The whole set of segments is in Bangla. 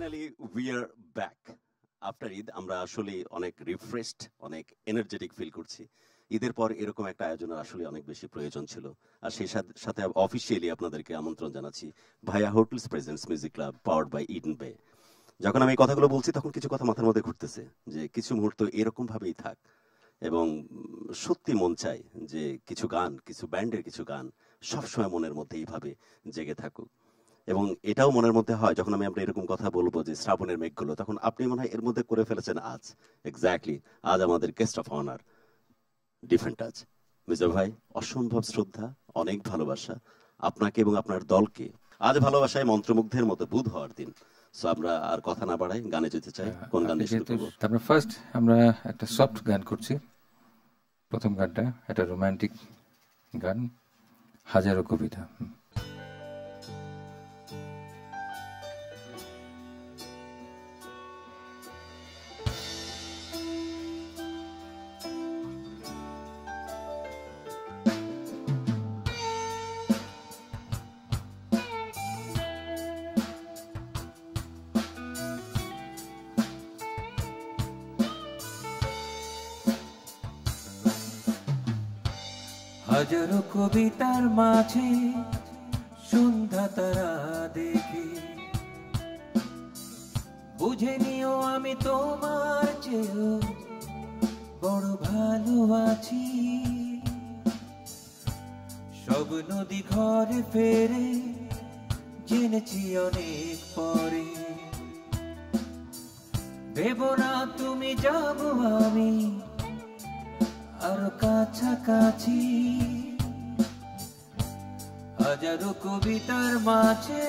Finally we are back after Eid. আমরা আসলে অনেক রিফ্রেশড, অনেক এনার্জেটিক ফিল করছি। ঈদের পর এরকম একটা আয়োজনের আসলে অনেক বেশি প্রয়োজন ছিল। আর সেই সাথে অফিসিয়ালি আপনাদেরকে আমন্ত্রণ জানাচ্ছি Bhaiya hotels presents music club powered by Eden Bay. যখন আমি এই কথাগুলো বলছি তখন কিছু কথা মাথার মধ্যে ঘুরতেছে যে কিছু মুহূর্ত এরকম ভাবেই থাক, এবং সত্যি মন চায় যে কিছু গান, কিছু ব্যান্ডের কিছু গান সবসময় মনের মধ্যে এইভাবে জেগে থাকুক। এবং এটাও মনের মধ্যে হয় যখন আমরা এরকম কথা বলবো যে শ্রাবণের মেঘগুলো, তখন আপনি মনে হয় এর মধ্যে করে ফেলেছেন আজ এক্স্যাক্টলি আজ আমাদের guest of honour different touch. Mirza ভাই, অসম্ভব শ্রদ্ধা, অনেক ভালোবাসা আপনাকে এবং আপনার দলকে। আজ ভালোবাসায় মন্ত্রমুগ্ধের মতো বুধ হওয়ার দিন। সো আমরা আর কথা না বাড়াই, গানে যেতে চাই। কোন গান দিয়ে শুরু করব? আমরা ফার্স্ট আমরা একটা সফট গান করছি। প্রথম গানটা একটা রোমান্টিক গান, হাজারো কবিতা। হাজারো কবিতার মাঝে সন্ধ্যা তারা দেখে, বুঝে নিও আমি তোমার চেয়েও বড় ভালো আছি। সব নদী ঘরে ফেরে জেনেছি অনেক পরে, দেব না তুমি যাবো আমি আরো কাছাকাছি। হাজারো কবিতার মাঝে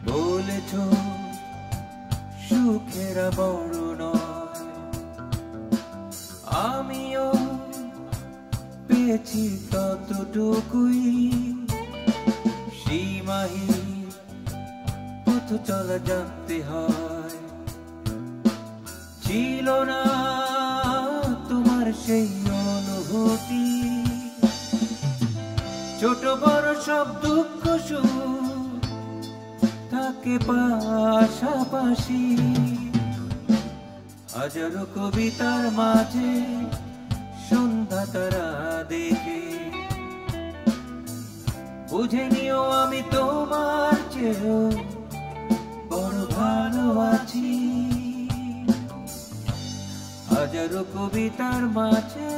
বলেছ সুখেরা বড় নয়, আমিও পেয়েছি ততটুকুই। সীমাহীন পথ চলা জানতে হয়, ছিল না তোমার সেই অনুভূতি। ছোট বড় সব দুঃখ সুখ থাকে পাশাপাশি। হাজারো কবিতার মাঝে সন্ধ্যা তারা দেখে, বুঝে নিও আমি তোমার চেয়েও বড় ভালো আছি। হাজারো কবিতার মাঝে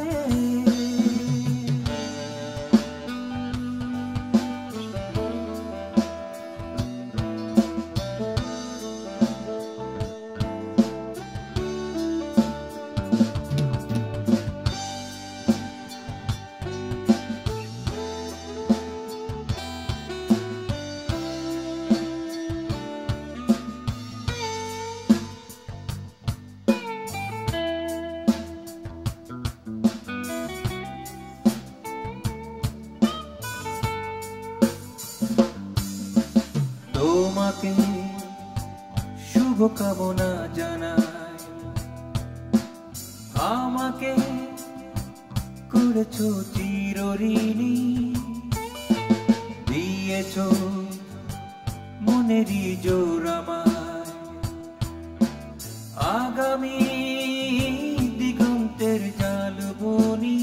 তোমাকে শুভকামনা জানাই। আমাকে করেছো চিরঋণী, দিয়েছো মনেরই জোর আমায়। আগামী দিগন্তের জালবনি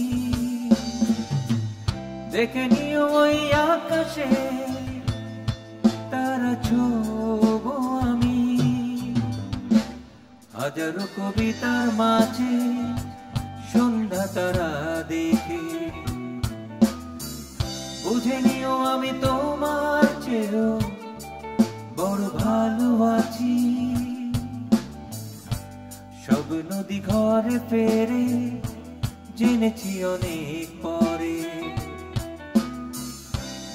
দেখে নিও ওই আকাশে তারা ছোব আমি। হাজারো কবিতার মাঝে সন্ধ্যা তারা দেখে, বুঝে নিও আমি তোমার চেয়েও বড় ভালো আছি। সব নদী ঘরে ফেরে জেনেছি অনেক পরে,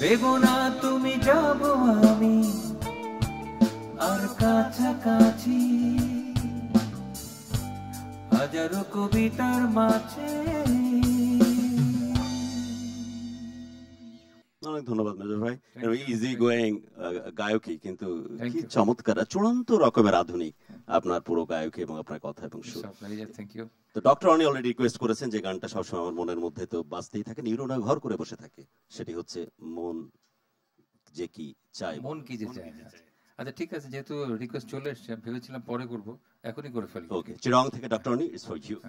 ভেবো না তুমি যাব আমি আর কাছাকাছি হাজারো কবিতার মাঝে। অনেক ধন্যবাদ মেজর ভাই। ইজি গোয়িং গায়কই, কিন্তু Thank কি you. চমৎকার চূড়ান্ত রকমের আধুনিক আপনার পুরো গায়কী এবং আপনার কথা এবং সুর। Thank you. তো ডক্টর অনি অলরেডি রিকোয়েস্ট করেছেন যে গানটা সবসময় আমার মনের মধ্যে তো বাজতেই থাকে, নিউরোনা ঘর করে বসে থাকে, সেটি হচ্ছে মন যে কি চাই। মন কি যে চায়। আচ্ছা ঠিক আছে, যেহেতু রিকোয়েস্ট চলে এসছে ভেবেছিলাম পরে করব, এখনই করে ফেলি। ওকে, চিরং থেকে doctor Oni, it's for you.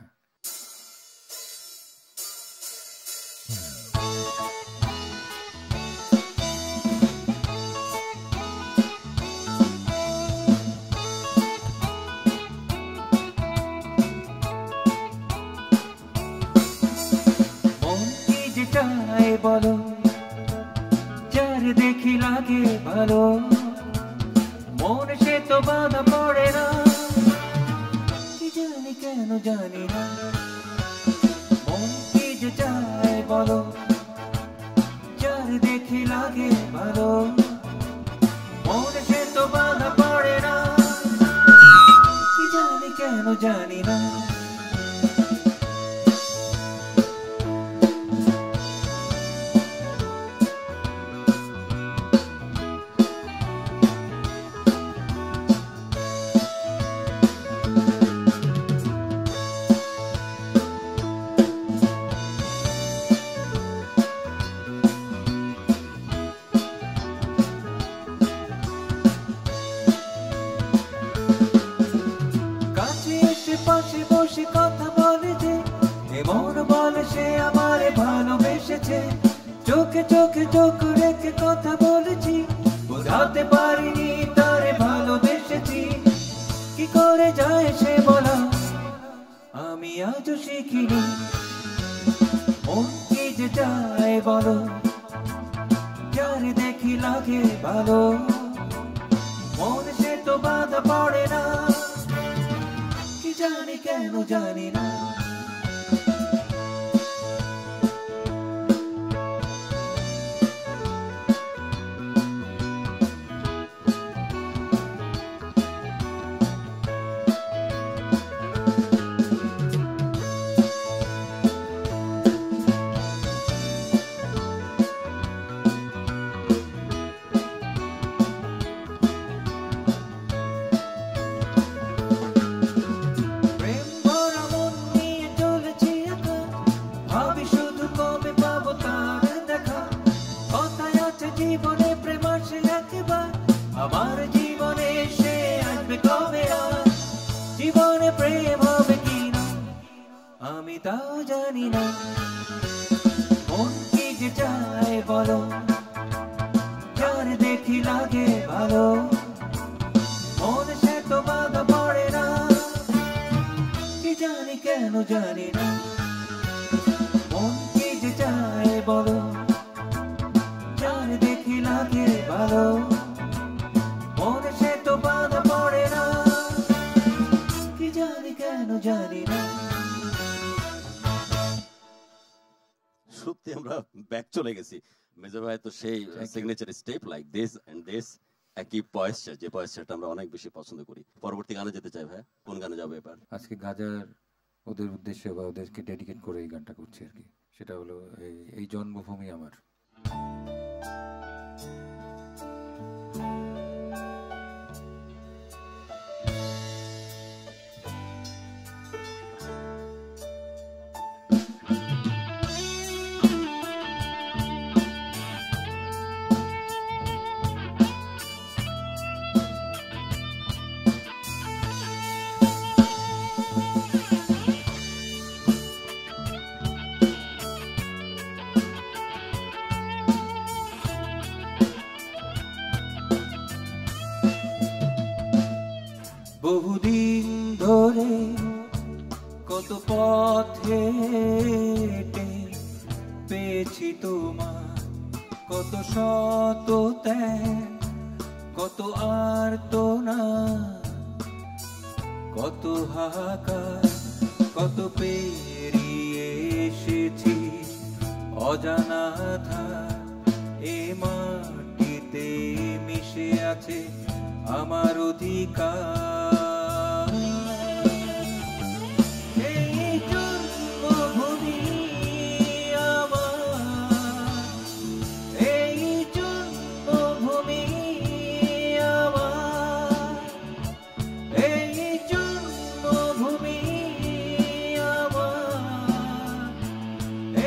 মন কি যে চায় বলো, যার দেখি লাগে ভালো, মন সে তো বাধা পড়ে না, কি জানি কেন জানি না। মন কি যে চায় বলো, যার দেখি লাগে ভালো, মন সে তো বাধা পড়ে না, কি জানি কেন জানি না। কাছে এসে পাশে বসে কথা বলে যে, এমন বলে সে আমারে ভালোবেসেছে। চোখে চোখে চোখ রেখে কথা বলেছি, বোঝাতে পারিনি তারে ভালোবেসেছি। কি করে যায় সে বলা আমি আজও শিখিনি। মন কি যে যায় বলো, যার দেখি লাগে ভালো, মন সে তো বাধা পড়ে না, কি জানি কেন জানি না। প্রেম ভরা মন নিয়ে চলেছি একা, ভাবি শুধু কবে পাবো তার দেখা। কথায় আছে জীবনে প্রেম আসে একবার, আমার জীবনে সে আসবে কবে আর। জীবনে প্রেম হবে কিনা আমি তাও জানি না। মন কি যে চায় বলো, যার দেখি লাগে ভালো, মন সে তো বাধা পড়ে না, কি জানি কেন জানি না। মন কি যে চায় বলো, যার দেখি লাগে ভালো, মন সে তো বাধা পড়ে না, কি জানি কেন জানি না। সত্যি আমরা ব্যাক চলে গেছি। মেজর ভাই তো সেই signature step like this and this, একই পয়েশ্চার, যে পয়েশ্চারটা আমরা অনেক বেশি পছন্দ করি। পরবর্তী গানে যেতে চাই ভাই, কোন গানে যাবে এবার? আজকে গাজার ওদের উদ্দেশ্যে বা ওদেরকে ডেডিকেট করে এই গানটা করছি আর কি। সেটা হলো এই জন্মভূমি আমার। বহুদিন ধরে কত পথে হেঁটে পেয়েছি তোমার, কত শত ত্যাগ, কত আর্তনা, কত হাহাকার, কত পেরিয়ে এসেছি অজানা ধার, এ মাটিতে মিশে আছে আমার অধিকার। এই জন্মভূমি আমার, এই জন্মভূমি আমার, এই জন্মভূমি আমার,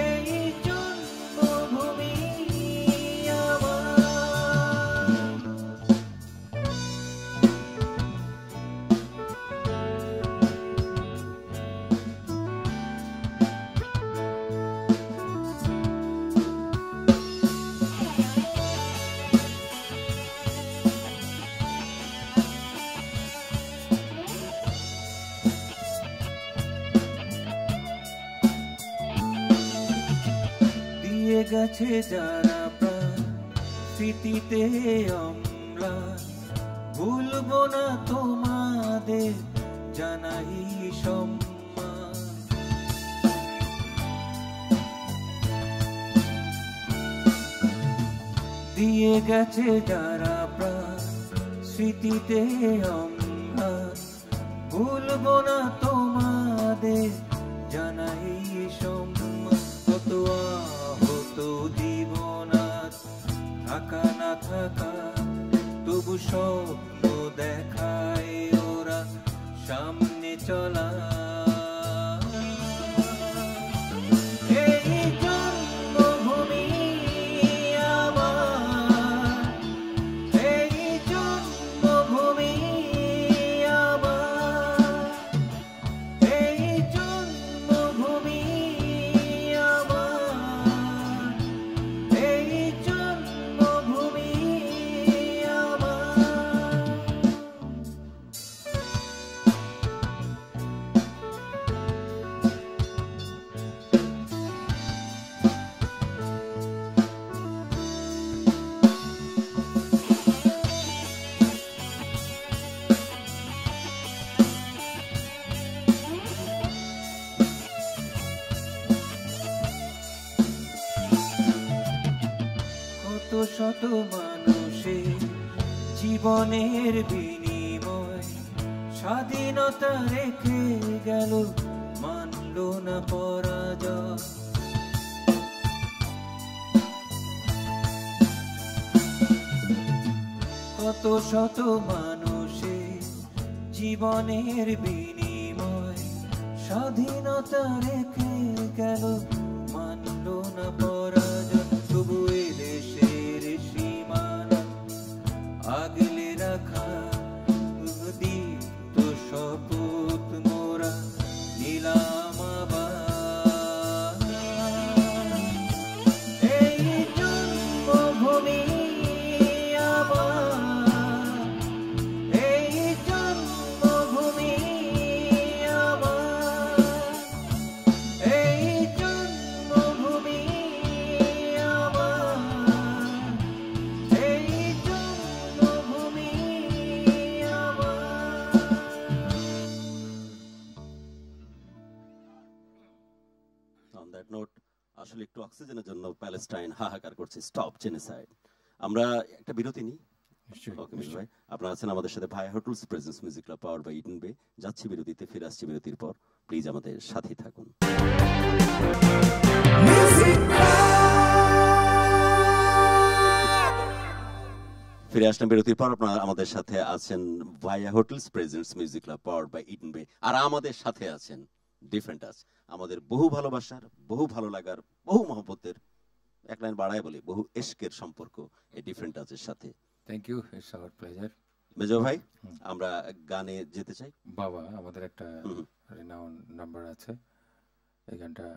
এই জন্মভূমি আমার। দিয়ে গেছে যারা প্রাণ স্মৃতিতে অম্লান, ভুলবো না তোমাদের জানাই সম্মান। দিয়ে গেছে যারা প্রাণ স্মৃতিতে অম্লান, ভুলবো না তোমাদের জানাই সম্মান। কত আহত জীবনাত থাকা না থাকা, তবু স্বপ্ন দেখায় ওরা সামনে চলা। এই জন্মভূমি আমার, এই জন্মভূমি আমার, এই জন্মভূমি আমার, এই জন্মভূমি আমার। কত শত মানুষের জীবনের বিনিময় স্বাধীনতা রেখে গেল, মানল না পরাজয়। কত শত মানুষের জীবনের বিনিময় স্বাধীনতা রেখে গেল, মানল না পরাজয়। তবু এ দেশের সীমানা আগলে রাখা দীপ্ত শপথ মোরা নিলাম আবার। এই জন্মভূমি আমার, এই জন্মভূমি আমার, এই জন্মভূমি আমার, এই জন্মভূমি আমার। অন দ্যাট নোট, আসলে একটু অক্সিজেনের জন্য প্যালেস্টাইন হাহাকার করছে, স্টপ জেনোসাইড। আমরা একটা বিরতি নিই। ওকে মিল ভাই, আপনারা আছেন আমাদের সাথে Bhaiya hotels presents music club power by Eden Bay. যাচ্ছি বিরতিতে, ফিরে আসছি বিরতির পর। প্লিজ আমাদের সাথেই থাকুন। ফিরে আসলাম বিরতির পর। আপনারা আমাদের সাথে আছেন Bhaiya hotels presents music club power by Eden Bay. আর আমাদের সাথে আছেন ডিফারেন্ট টাচ, আমাদের বহু ভালোবাসার, বহু ভালো লাগার, বহু মহব্বতের, এক লাইন বাড়ায় বলি বহু এশকের সম্পর্ক এই ডিফারেন্ট টাচের সাথে। Thank you, it's our pleasure. মেজো ভাই, আমরা গানে যেতে চাই। বাবা, আমাদের একটা রিনাউন নাম্বার আছে, এই গানটা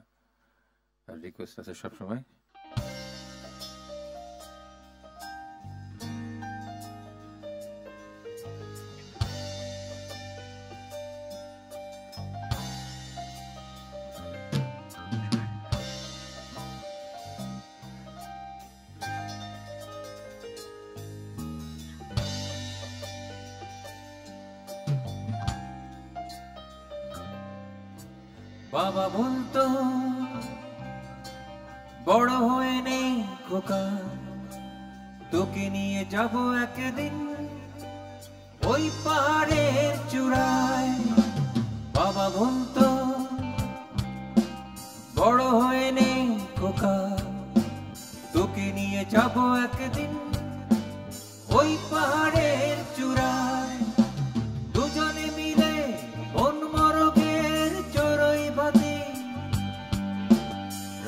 রিকোয়েস্ট আছে সবসময়। বাবা বলতো বড় হয়ে নেই খোকা, তোকে নিয়ে যাব একদিন ওই পাহাড়ের চূড়ায়। বাবা বলতো বড় হয়ে নে খোকা, তোকে নিয়ে যাব একদিন ওই পাহাড়ের চূড়ায়। দুজনে মিলে বন মরগের চড়ুই বাঁধি,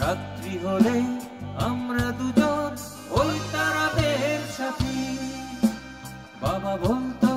রাত্রি হলে আমরা দুজন ওই তারাদের সাথী। বাবা বলতো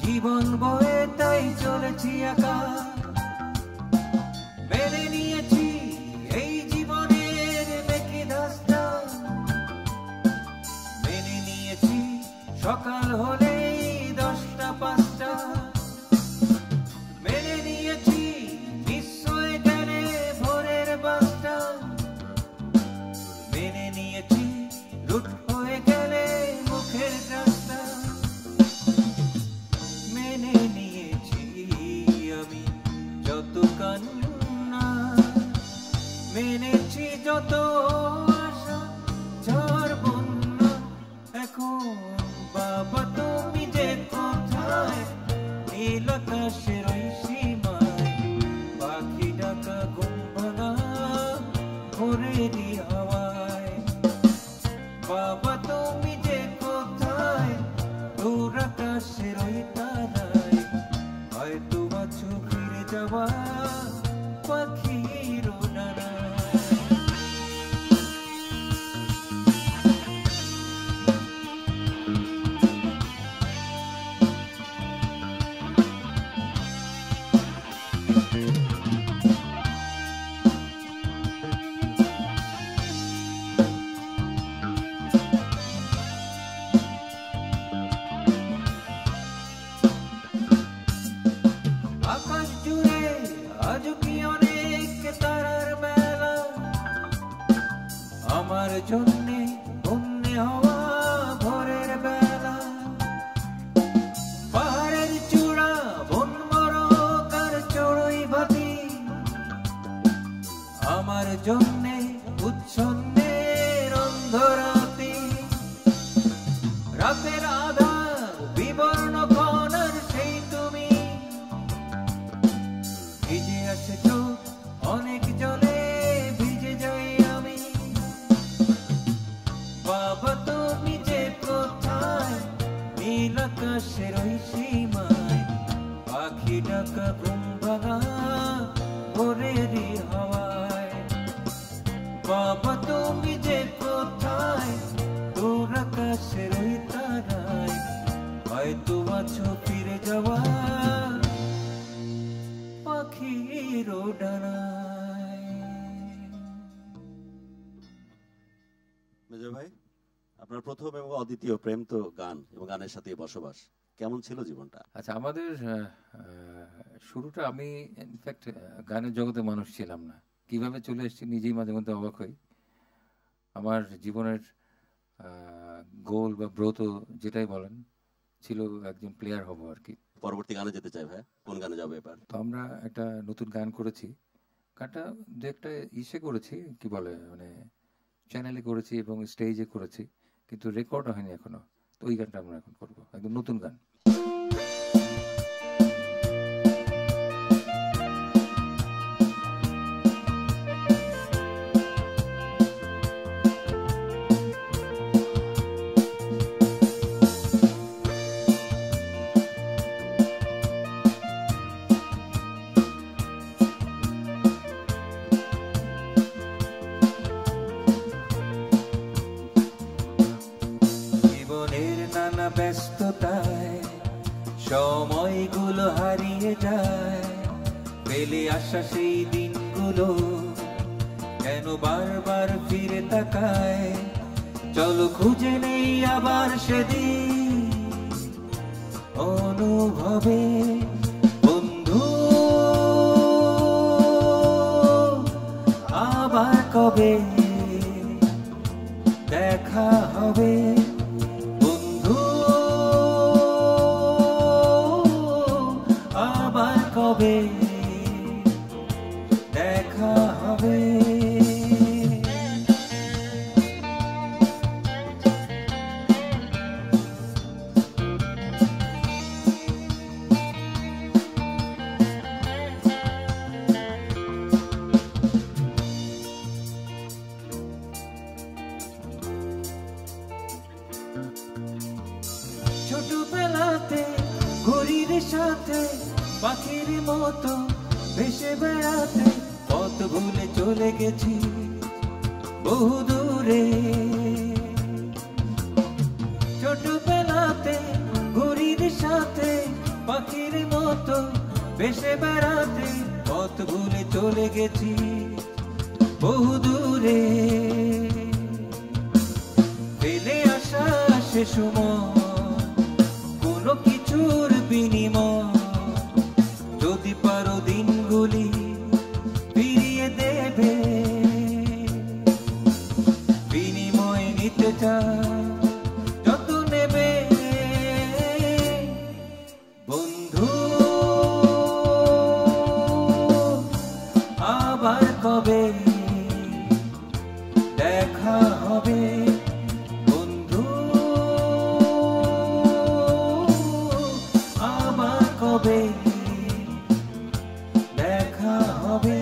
জীবন বয়ে তাই চলেছি একা। মেনে নিয়েছি এই জীবনের বেঁকে ধাস্তা, মেনে নিয়েছি সকাল হলেই 10টা 5টা, মেনে নিয়েছি নিশ্চয় গেলে ভোরের বাসটা, মেনে নিয়েছি লুট হয়ে গেলে মুখের রাস্তা, মেনে নিয়েছি আমি যত কান্না, মেনেছি যত আশা ঝড় বন্যা। এখন বাবা তুমি যে কোথায়, নীল আকাশের ওই সীমায়, পাখি ডাকা ঘুম ভাঙা ভোরেরই হাওয়ায়। বাবা তুমি যে কোথায়, দূর আকাশের ওই তারায়, হয়তো আছো ফিরে যাওয়া পাখির ডানায়। আকাশ জুড়ে আজ কি অনেক তারার মেলা, আমার জন্যে অন্যে হওয়া ভোরের বেলা। পাহাড়ের চূড়া বন মরক আর চড়ুই বাঁধি, আমার জন্যে উচ্ছন্নের অন্ধরাতি। রাতের আধার বিবর্ণ কণার সেই তুমি, ভিজে আসে চোখ অনেক জলে ভিজে যাই আমি। বাবা তুমি যে কোথায়, নীল আকাশের ওই সীমায়, পাখি ডাকা ঘুম ভাঙা ভোরেরই হাওয়ায়। বাবা তুমি যে কোথায়, দূর আকাশের ওই তারায়, হয়তো আছো ফিরে যাওয়া পাখির ডানায়। মেজর ভাই, আপনার প্রথম এবং অদ্বিতীয় প্রেম তো গান এবং গানের সাথে বসবাস, কেমন ছিল জীবনটা? আচ্ছা, আমাদের শুরুটা, আমি ইনফ্যাক্ট গানের জগতে মানুষ ছিলাম না, কিভাবে চলে এসেছি নিজেই মাঝে মধ্যে অবাক হই। আমার জীবনের গোল বা ব্রত যেটাই বলেন ছিল একজন প্লেয়ার হব আর কি। পরবর্তী গানে যেতে চাই ভাই, কোন গানে যাবে এবার? তো আমরা একটা নতুন গান করেছি, গানটা দু একটা ইসে করেছি, কি বলে মানে চ্যানেলে করেছি এবং স্টেজে করেছি, কিন্তু রেকর্ড হয়নি এখনো। তো ওই গানটা আমরা এখন করবো, একদম নতুন গান। ব্যস্ততায় সময়গুলো হারিয়ে যায়, পেলে আসা সেই দিনগুলো কেন বারবার ফিরে তাকায়, চলো খুঁজে নেই আবার সেদিন অনুভবে বন্ধু, আবার কবে দেখা হবে বন্ধু, আবার কবে দেখা হবে। ছোটবেলাতে ঘুড়ির সাথে পাখির মতো ভেসে বেড়াতে, পথ ভুলে চলে গেছি বহু দূরে। ছোটবেলাতে ঘুড়ির সাথে পাখির মতো ভেসে বেড়াতে, পথ ভুলে চলে গেছি বহু দূরে। ফেলে আসা সে সময় কোনো কিছুর বিনিময়, যদি পারো দিনগুলি ফিরিয়ে দেবে, বিনিময় নিতে চাও যত নেবে বন্ধু, আবার কবে দেখা হবে বন্ধু, আবার কবে দেখা হবে।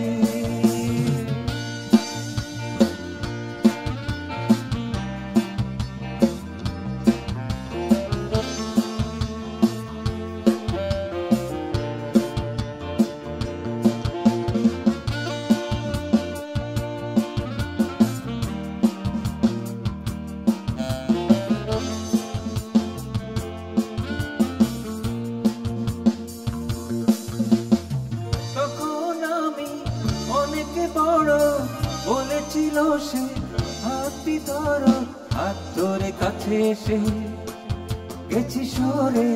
বড় বলেছিল সে, হাতটি ধরো, হাত ধরে কাছে এসে গেছি সরে।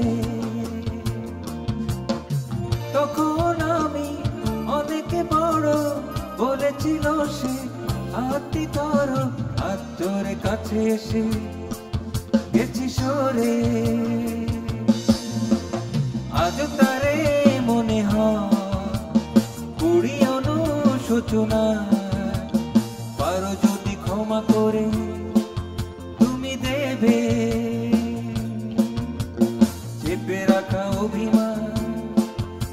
তখন আমি অনেক বড় বলেছিল সে, হাতটি ধরো, হাত ধরে কাছে এসে গেছি সরে। আজ তারে মনে হয় কুড়ি অনুশোচনা, পারো যদি ক্ষমা করে তুমি দেবে, চেপে রাখা অভিমান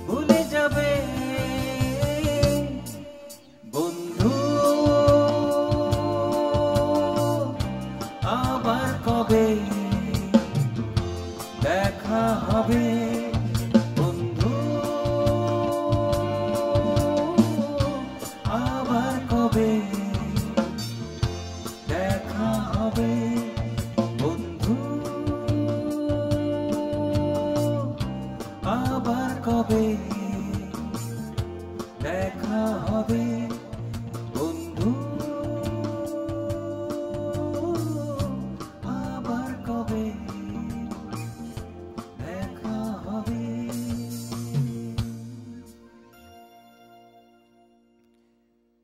ভুলে যাবে বন্ধু, আবার কবে দেখা হবে বন্ধু, আবার কবে দেখা হবে বন্ধু, আবার কবে দেখা হবে বন্ধু, আবার কবে দেখা হবে।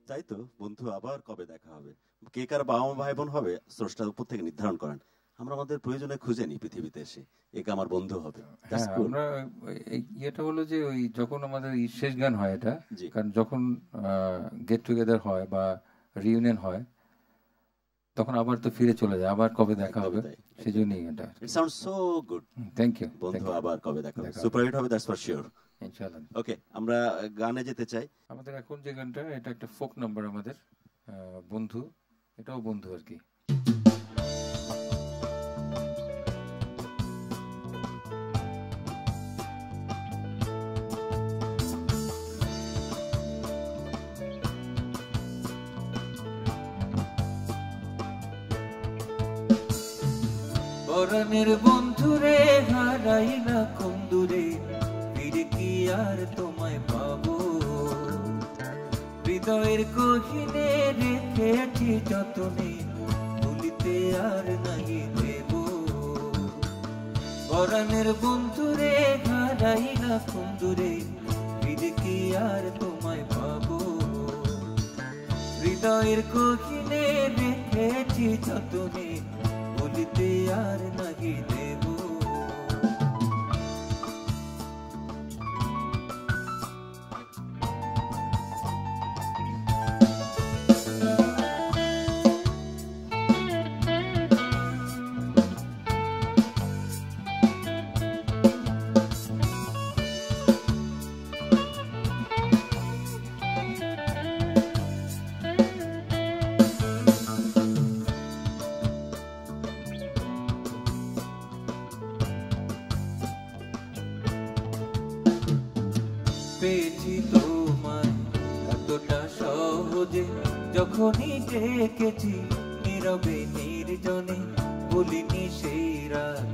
তাই তো বন্ধু, আবার কবে দেখা হবে। কে কার বাবা মা ভাই বোন হবে স্রষ্টার উপর থেকে নির্ধারণ করেন। আমরা আমাদের প্রয়োজনে খুঁজে নিই পৃথিবীতে এসে, একে আমার বন্ধু হবে। That's cool. আমরা ইয়েটা হলো যে ওই যখন আমাদের শেষ গান হয় এটা, জি। কারণ যখন গেট টুগেদার হয় বা রিউনিয়ন হয় তখন আবার তো ফিরে চলে যায়, আবার কবে দেখা হবে, তাই। সেই জন্যই এটা। It sounds so good. Thank you. বন্ধু আবার কবে দেখা হবে, দেখা সুপার হিট হবে, দ্যাটস ফর শিওর। ইনশাআল্লাহ। ওকে, আমরা গানে যেতে চাই। আমাদের এখন যে গানটা, এটা একটা ফোক নাম্বার আমাদের, বন্ধু, এটাও বন্ধু আর কি। পরাণের বন্ধুরে হারাই না কোন দূরে, ফিরে কি আর তোমায় পাবো, হৃদয়ের গহীনে রেখেছি যতনে, ভুলিতে আর নাই দেব। পরাণের বন্ধুরে হারাইলা কোন দূরে, ফিরে কি আর তোমায় পাবো। হৃদয়ের গহীনে রেখেছি যতনে, ভুলিতে আর নাই দেব। পেয়েছি তোমায় এতটা সহজে, যখনই ডেকেছি নীরবে নির্জনে, বলিনি সেই রাত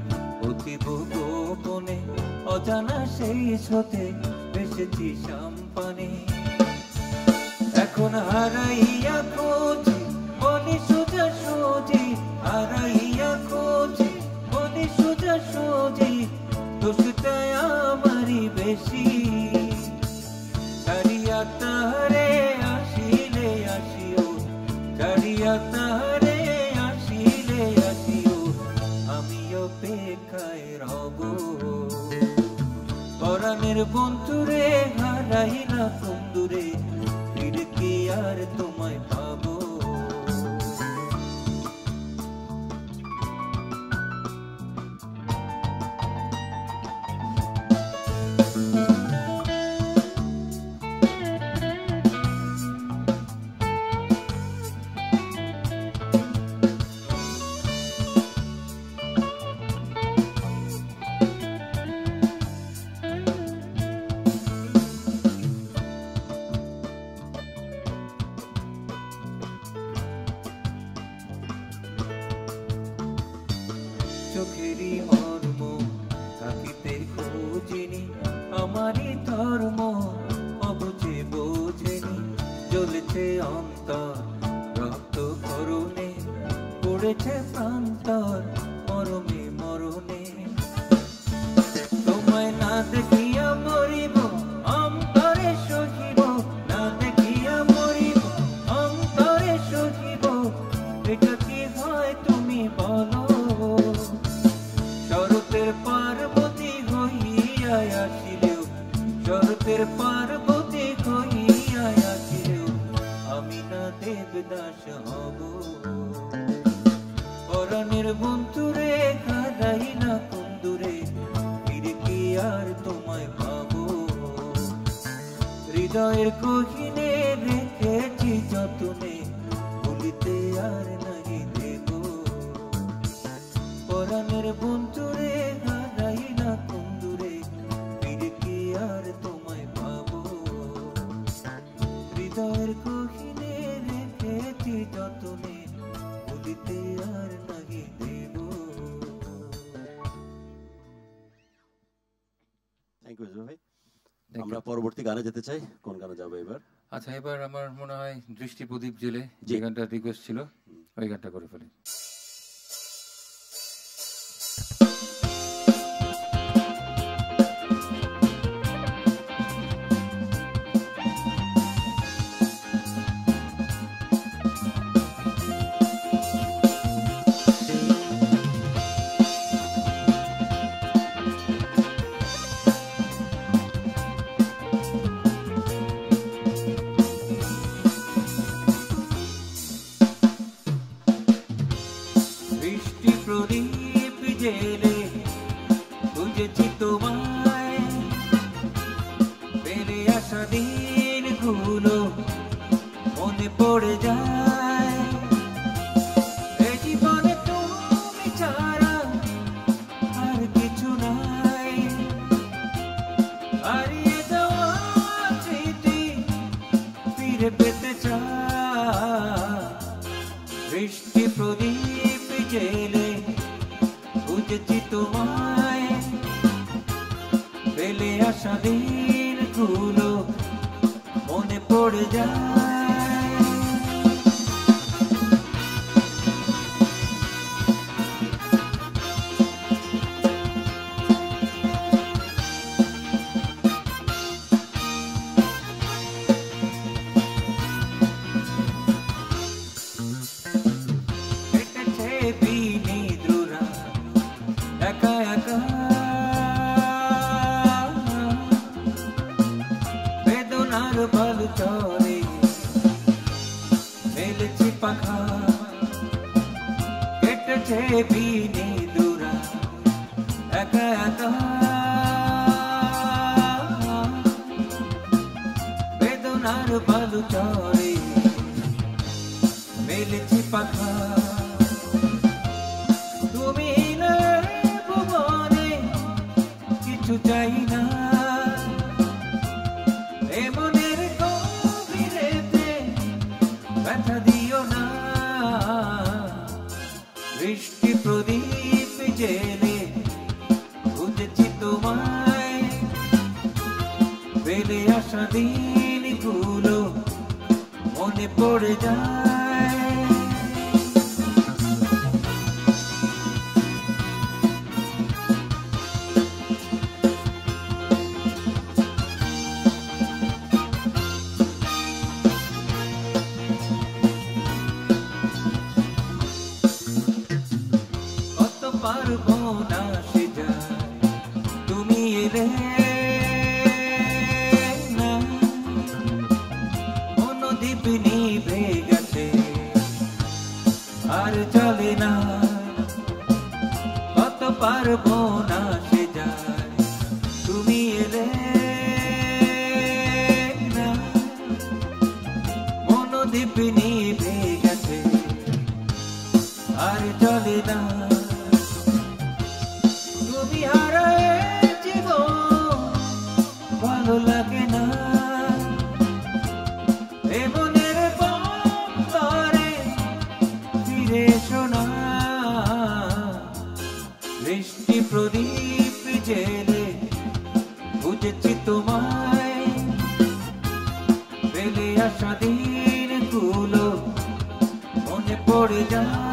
অতীব গোপনে, অজানা সেই স্রোতে ভেসেছি সাম্পানে। এখন হারাইয়া খুঁজি বলি সোজা সুজি, হারাইয়া খুঁজি বলি সোজা সুজি, দোষটা আমারই বেশি। ছাড়িয়া তাহারে আসিলে আসিও, ছাড়িয়া তাহারে আসিলে আসিও, আমি অপেক্ষায় রব। পরাণের বন্ধুরে হারাইলা কোন দূরে, ফিরে কি আর তোমায় পাবো। চোখেরই মর্ম থাকিতে খুঁজিনি, আমারই ধর্ম অবুঝে বোঝেনি। জ্বলেছে অন্তর রক্ত করুণে, পড়েছে প্রান্তর মরমে মরণে। তোমায় না দেখিয়া মরিব অন্তরে সহিব, না দেখিয়া মরিব অন্তরে সহিব, এটা কি হয় তুমি বলো। শরতের পার্বতী হইয়া আসিলেও, শরতের পার্বতী হইয়া আসিলেও, আমি না দেবদাস হব। পরাণের বন্ধুরে হারাইলা কোন দূরে, ফিরে কি আর তোমায় পাবো। হৃদয়ের গহীনে রেখেছি যতনে, ভুলিতে আর নাই দেব। পরাণের বন্ধুরে হারাইলা কোন দূরে, ফিরে কি আর তোমায় পাবো। হৃদয়ের গহীনে রেখেছি যতনে, ভুলিতে আর নাই দেব। থ্যাংক ইউ ভাই। আমরা পরবর্তী গানে যেতে চাই। কোন গানে যাবো এবার? আচ্ছা, এবার আমার মনে হয় দৃষ্টি প্রদীপ জেলে যে গানটা রিকোয়েস্ট ছিল, ওই গানটা করে ফেলি। দৃষ্টি প্রদীপ জেলে খুঁজেছি তোমায়, বেড়ে আসা দিনগুলো মনে পড়ে যায়। এই জীবনে তুমি ছাড়া আর কিছু নাই, হারিয়ে যাওয়া স্মৃতি ফিরে পেতে চাই। দৃষ্টি প্রদীপ জেলে খুঁজেছি তোমায়, ফেলে আসা দিনগুলো মনে পড়ে যায়। চরে মেলেছি পাখা কেটেছে বিনি দূরা একা একা বেদনার বালু চরে মেলেছি পাখা তুমি ভুবনে কিছু চাই না এমনের গভীরেতে ব্যথা দিও না বৃষ্টি প্রদীপ জেলে খুঁজেছি তোমায় বেলে আসা দিনগুলো মনে পড়ে যায় পারবো না সে যায় তুমি এলে না মনোদ্বীপ নিভে গেছে আর চলে না কত পারবো না সে যায় তুমি এলে না মনোদ্বীপ নিভে গেছে আর চলে না তুমি হারায় জীবন ভালো লাগে না এমনের বন্দরে ফিরে এসো না বৃষ্টি প্রদীপ জেলে বুঝেছি তোমায় বেলে আসা দিনগুলো মনে পড়ে যায়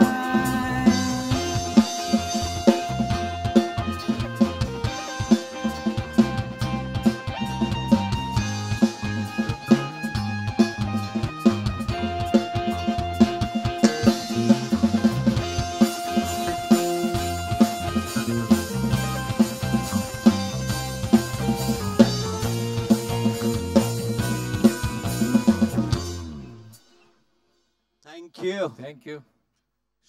থ্যাংক ইউ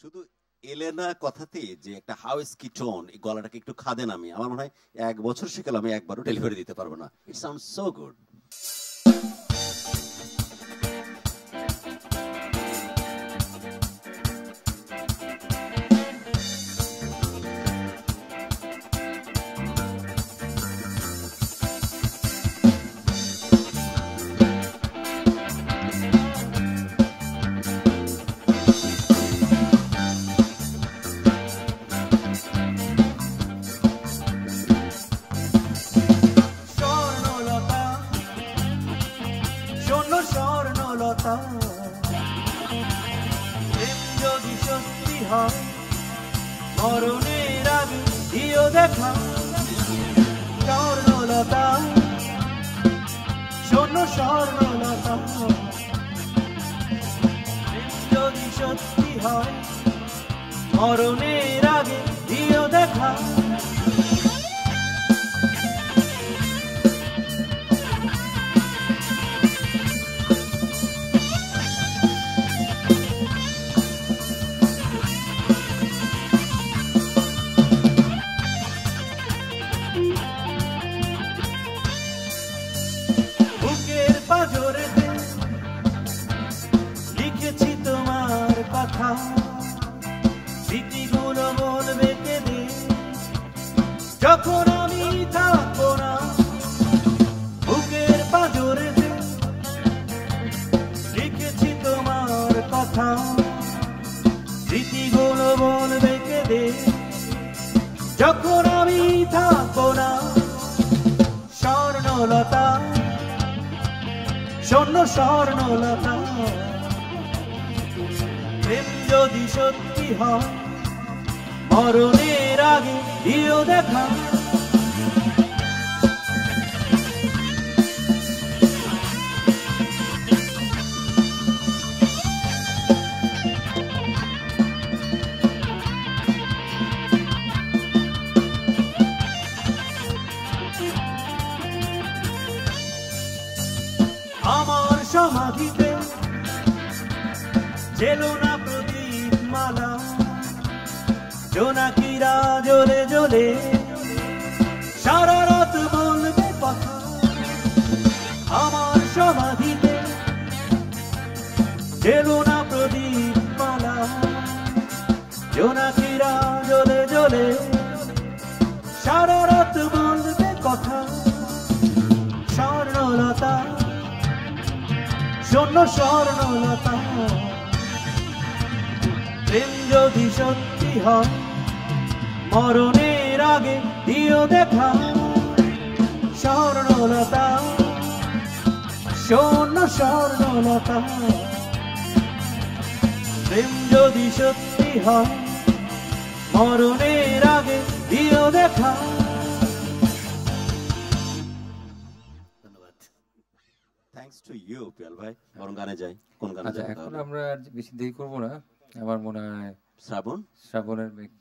শুধু এলেনা কথাতেই যে একটা হাউস কি টোন, এই গলাটাকে একটু খাদেন। আমার মনে হয় 1 বছর শিখলাম, আমি একবারও ডেলিভারি দিতে পারবো না। It sounds so good. স্বর্ণলতা প্রেম যদি সত্যি হয় মরণের আগে দিও দেখা স্বর্ণলতা স্বর্ণলতা প্রেম যদি সত্যি হয় মরণের আগে দিও দেখা লিখেছি তোমার কথা স্মৃতিগুলো বলবে কেঁদে যখন আমি থাকবো না বুকের পাঁজরে লিখেছি তোমার কথা স্মৃতিগুলো বলবে কেঁদে যখন আমি থাকবো না স্বর্ণলতা স্বর্ণলতা প্রেম যদি সত্যি হয় মরণের আগে দিও দেখা আমার সমাধিতে জেলো না প্রদীপ মালা, জোনাকিরা জ্বলে জ্বলে সারা রাত বলবে কথা। আমার সমাধিতে জেলো না প্রদীপ মালা, জোনাকিরা জ্বলে জ্বলে সারা রাত বলবে কথা। স্বর্ণলতা শূন্য স্বর্ণলতা, প্রেম যদি সত্যি হয় মরণের আগে দিও দেখা। স্বর্ণলতা শূন্য স্বর্ণলতা, প্রেম যদি সত্যি হয় মরণের আগে দিও দেখা। থ্যাঙ্কস টু ইউ পিয়াল ভাই। বরং গানে যাই। কোন গানে আচ্ছা, যাবো এখন তাহলে? আমরা আর বেশি দেরি করবো না। আমার মনে হয় শ্রাবণ। শ্রাবণের মেঘ।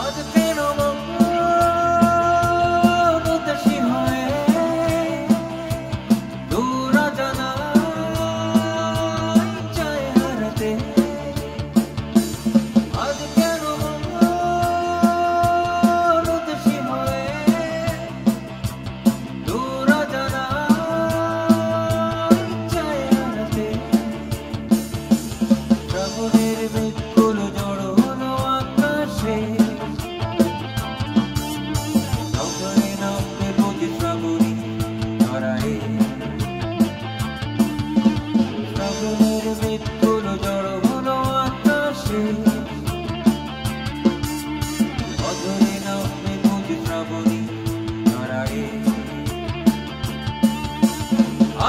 আজ কেন মন উদাসী হয়ে দূর অজানায় চায় হারাতে। আজ কেন মন উদাসী হয়ে দূর অজানায় চায় হারাতে। শ্রাবণের মেঘগুলো জড়ো হলো আকাশে, নৌকায় নামবে বুঝি শ্রাবণী ধরায়। শ্রাবণের মেঘগুলো জড়ো হলো আকাশে, অধরে নামবে বুঝি শ্রাবণী ধরায়।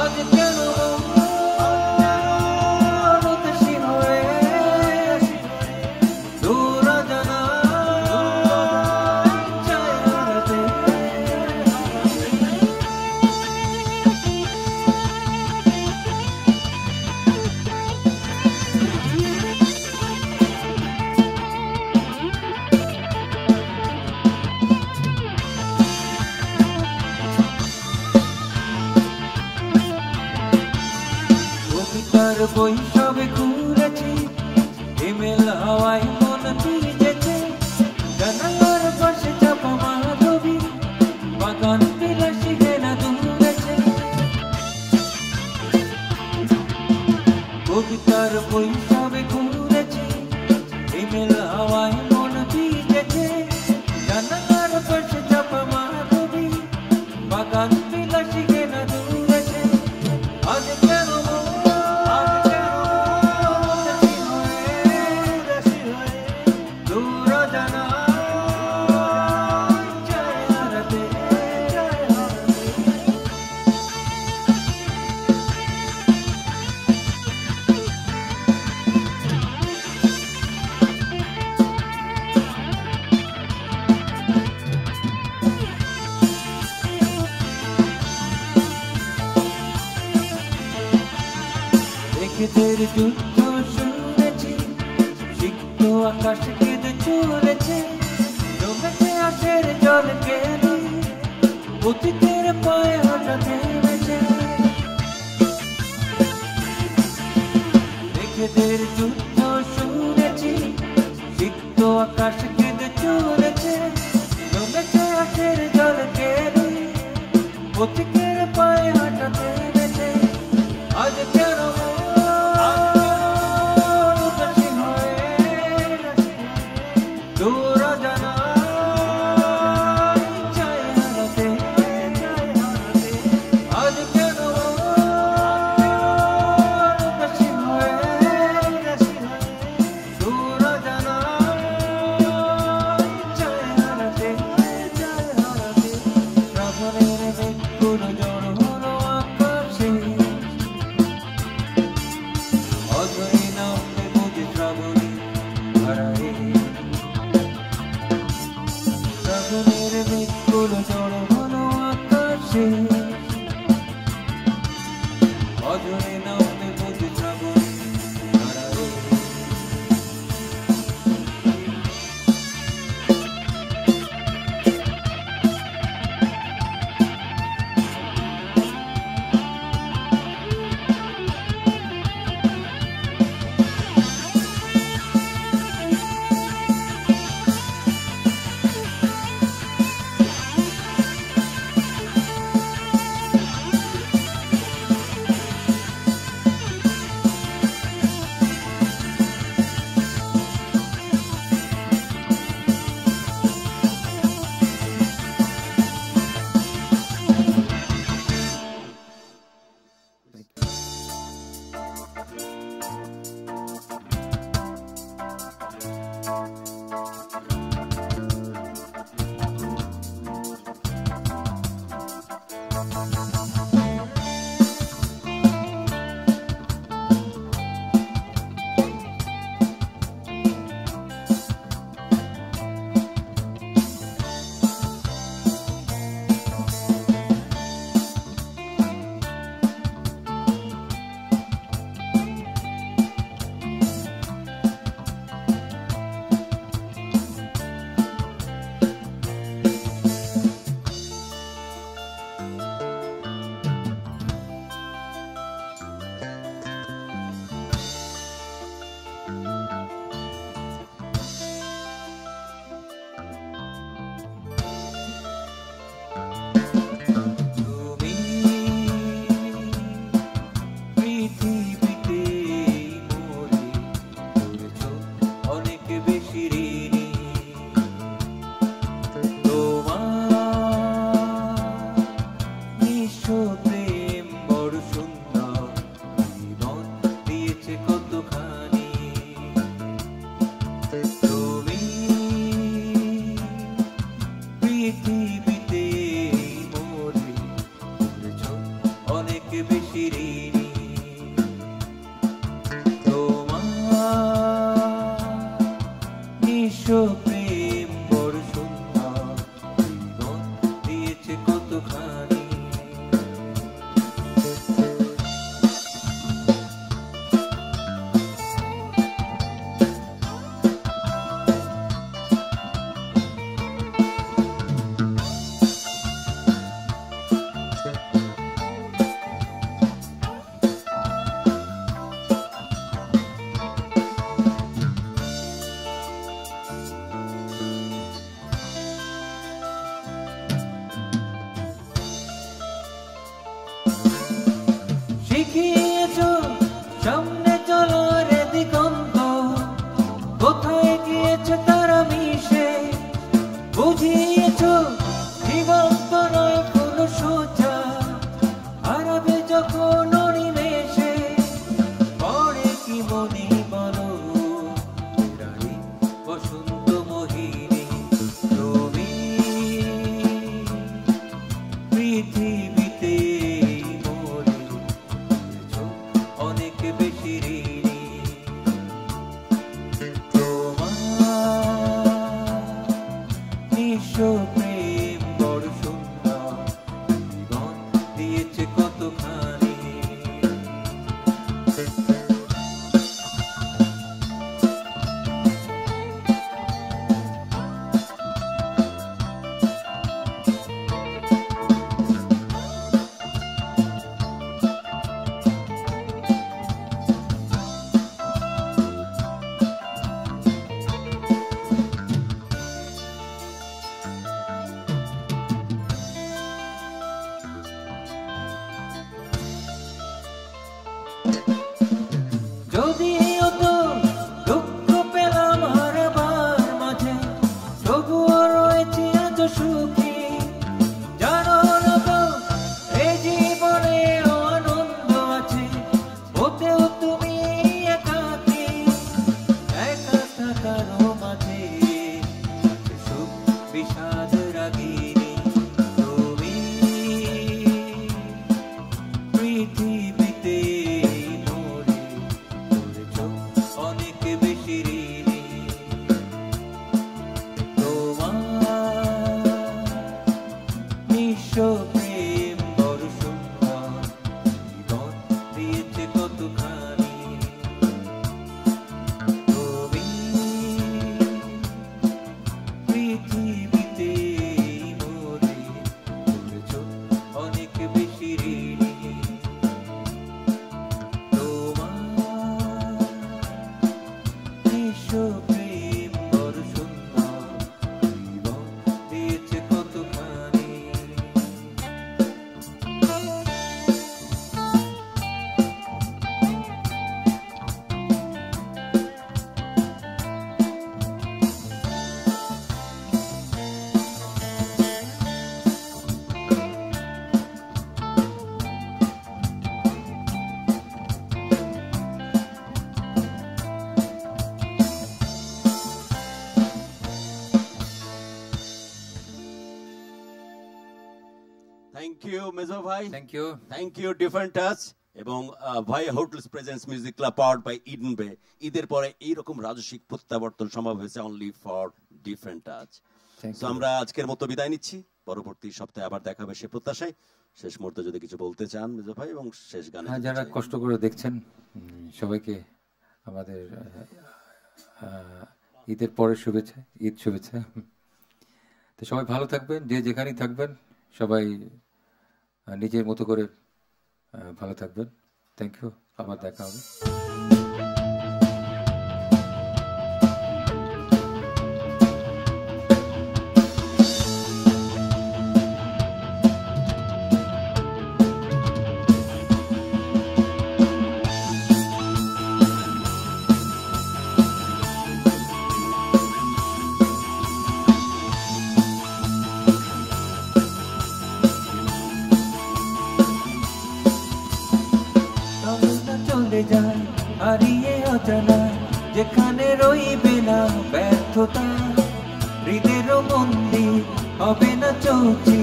আজ কেন উদাসী হয়ে দূর অজানায় চায় হারাতে। কবিতার বই সবে ঘুরেছি, হিমেল হাওয়ায় মন ভিজেছে। জানালার পাশে চাপা মাধবী, বাগান বিলাসী ঘেরা দুলেছে। কবিতার বই সবে ঘুরেছি, হিমেল হাওয়ায় মন ভিজেছে। জানালার পাশে চাপা মাধবী, বাগান বিলাসী ঘেরা দুলেছে। আজ কেন উদাসী হয়ে দূর অজানায় চায় হারাতে। মেঘেদের যুদ্ধ শুনেছি, সিক্ত আকাশ কেঁদে চলেছে। জমেছে আশের জল কেঁদে, অতীতের পায়ে হাঁটা থেমেছে। মেঘেদের যুদ্ধ শুনেছি, সিক্ত আকাশ কেঁদে চলেছে। জমেছে আশের জল কেঁদে, অতীতের পায়ে হাঁটা থেমেছে। আজ কেন উদাসী হয়ে দূর অজানায় চায় হারাতে। আজ কেন উদাসী হয়ে দূর অজানায় চায় হারাতে। শ্রাবণের মেঘ শিখিয়েছো সামনে চলো রে দিগন্ত, কোথায় গিয়েছে তারা মিশে, বুঝিয়েছো জীবন্ত নয় কোনো সোজা, হারাবে যখন অনিমেষে, পরে কি মনে বলো ফেরারি বসন্ত মোহিনী, তুমি পৃথিবীতে অনেক বেশি ঋণী, তোমার নিঃস্ব প্রেম বড় সুন্দর, জীবন দিয়েছে কতখানি। থ্যাংক ইউ মেজো ভাই, থ্যাংক ইউ। ডিফারেন্ট টাচ এবং Bhai hotels presents music club powered by Eden Bay. ঈদের পরে এইরকম রাজস্বিক প্রত্যাবর্তন সম্ভব হয়েছে অনলি ফর ডিফারেন্ট টাচ। তো আমরা আজকের মতো বিদায় নিচ্ছি, পরবর্তী সপ্তাহে আবার দেখা হবে সে প্রত্যাশায়। শেষ মুহূর্তে যদি কিছু বলতে চান মেজো ভাই, এবং শেষ গানে যারা কষ্ট করে দেখছেন সবাইকে আমাদের ঈদের পরে শুভেচ্ছা, ঈদ শুভেচ্ছা। তো সবাই ভালো থাকবেন, যে যেখানেই থাকবেন সবাই নিজের মতো করে ভালো থাকবেন। থ্যাংক ইউ, আবার দেখা হবে। চলে যায় হারিয়ে অজানা, যেখানে রইবে না ব্যর্থতা, হৃদের মন্দির হবে না চৌচি,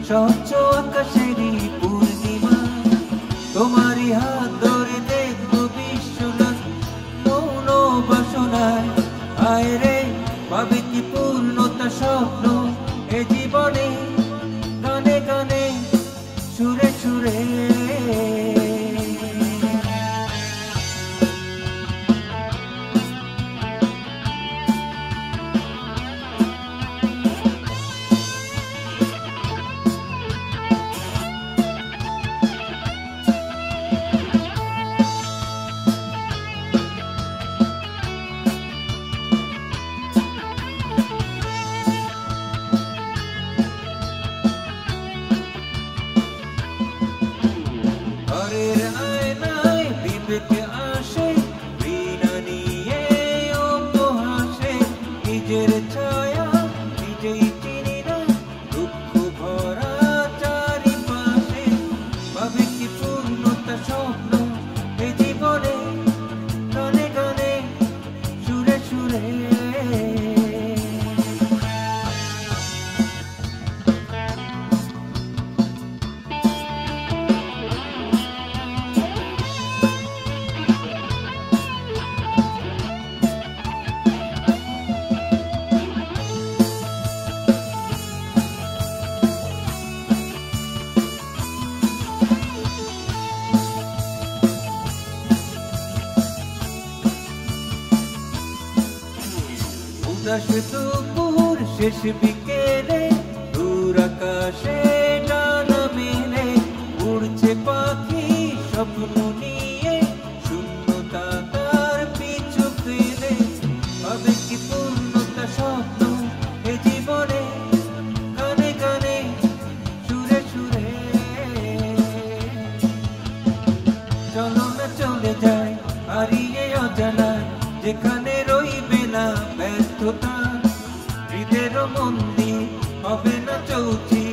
স্বচ্ছ আকাশেরই পূর্ণিমা। তোমারই হাত ধরে দেখবো বিশ্বনাথ মৌন বাসনায়, আয় রে পাবে কি পূর্ণতা স্বপ্ন এ জীবনে, গানে গানে সুরে সুরে। ঘরের আয়নায় বিবেক আসে, বীণা নিয়ে উপহাসে, নিজের ছায়া নিজেই চিনি না, দুঃখ ভরা চারিপাশে, পাবে কি পূর্ণতা স্বপ্ন এ জীবনে, গানে গানে সুরে সুরে। উদাস দুপুর শেষ বিকেলে, দূর আকাশে ডানা মেলে, উড়ছে পাখি স্বপ্ন নিয়ে, শূন্যতা তার পিছু ফেলে, হবে কি পূর্ণতা স্বপ্ন এ জীবনে, গানে গানে সুরে সুরে। চলো না চলে যায় হারিয়ে অজানা, যেখানে রইবে না ব্যর্থতা, হৃদের মন্দির হবে না চৌচি,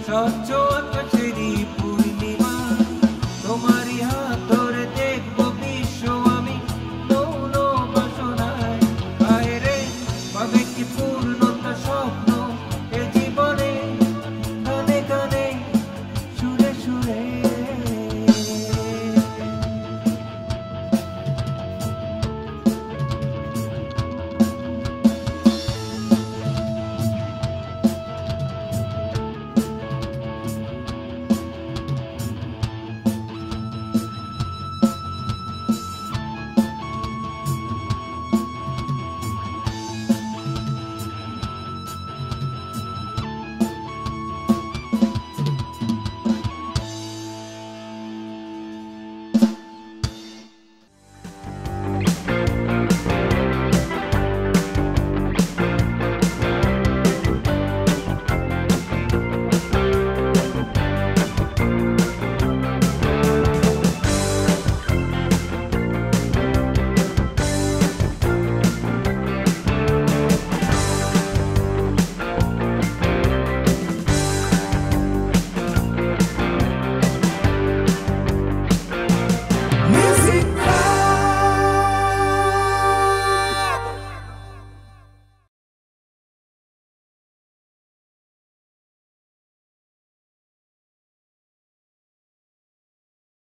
স্বচ্ছ আকাশেরই পূর্ণিমা। তোমারই হাত ধরে দেখবো বিশ্ব আমি মৌন বাসনায়, আয় রে পাবে কি পূর্ণতা স্বপ্ন